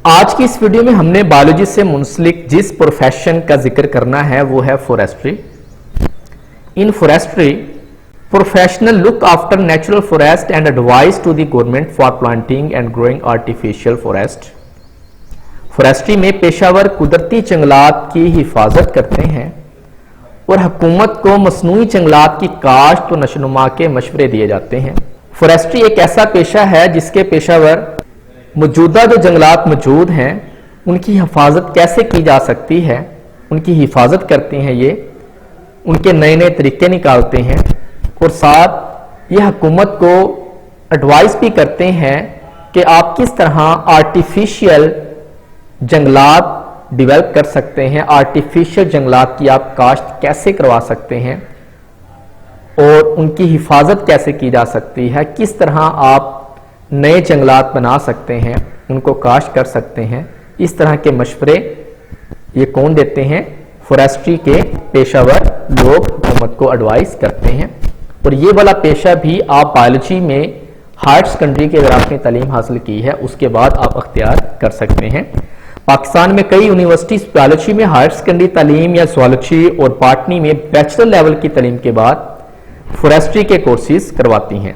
آج کی اس ویڈیو میں ہم نے بایولوجی سے منسلک جس پروفیشن کا ذکر کرنا ہے وہ ہے فورسٹری. ان forestry professional look after natural forest and advise to the government for planting and growing artificial forest. Forestry میں پیشہ ور قدرتی جنگلات کی حفاظت کرتے ہیں اور حکومت کو مصنوعی جنگلات کی کاشت و نشو و نما کے مشورے دیے جاتے ہیں. فورسٹری ایک ایسا پیشہ ہے جس کے پیشہ ور موجودہ جو جنگلات موجود ہیں ان کی حفاظت کیسے کی جا سکتی ہے ان کی حفاظت کرتے ہیں. یہ ان کے نئے نئے طریقے نکالتے ہیں اور ساتھ یہ حکومت کو ایڈوائز بھی کرتے ہیں کہ آپ کس طرح آرٹیفیشل جنگلات ڈیولپ کر سکتے ہیں, آرٹیفیشل جنگلات کی آپ کاشت کیسے کروا سکتے ہیں اور ان کی حفاظت کیسے کی جا سکتی ہے, کس طرح آپ نئے جنگلات بنا سکتے ہیں, ان کو کاشت کر سکتے ہیں. اس طرح کے مشورے یہ کون دیتے ہیں؟ فورسٹری کے پیشہ ور لوگ حکومت کو ایڈوائز کرتے ہیں. اور یہ والا پیشہ بھی آپ بایولوجی میں ہائر سیکنڈری کے اگر آپ نے تعلیم حاصل کی ہے اس کے بعد آپ اختیار کر سکتے ہیں. پاکستان میں کئی یونیورسٹیز بایولوجی میں ہائر سیکنڈری تعلیم یا زوالوجی اور باٹنی میں بیچلر لیول کی تعلیم کے بعد فورسٹری کے کورسز کرواتی ہیں.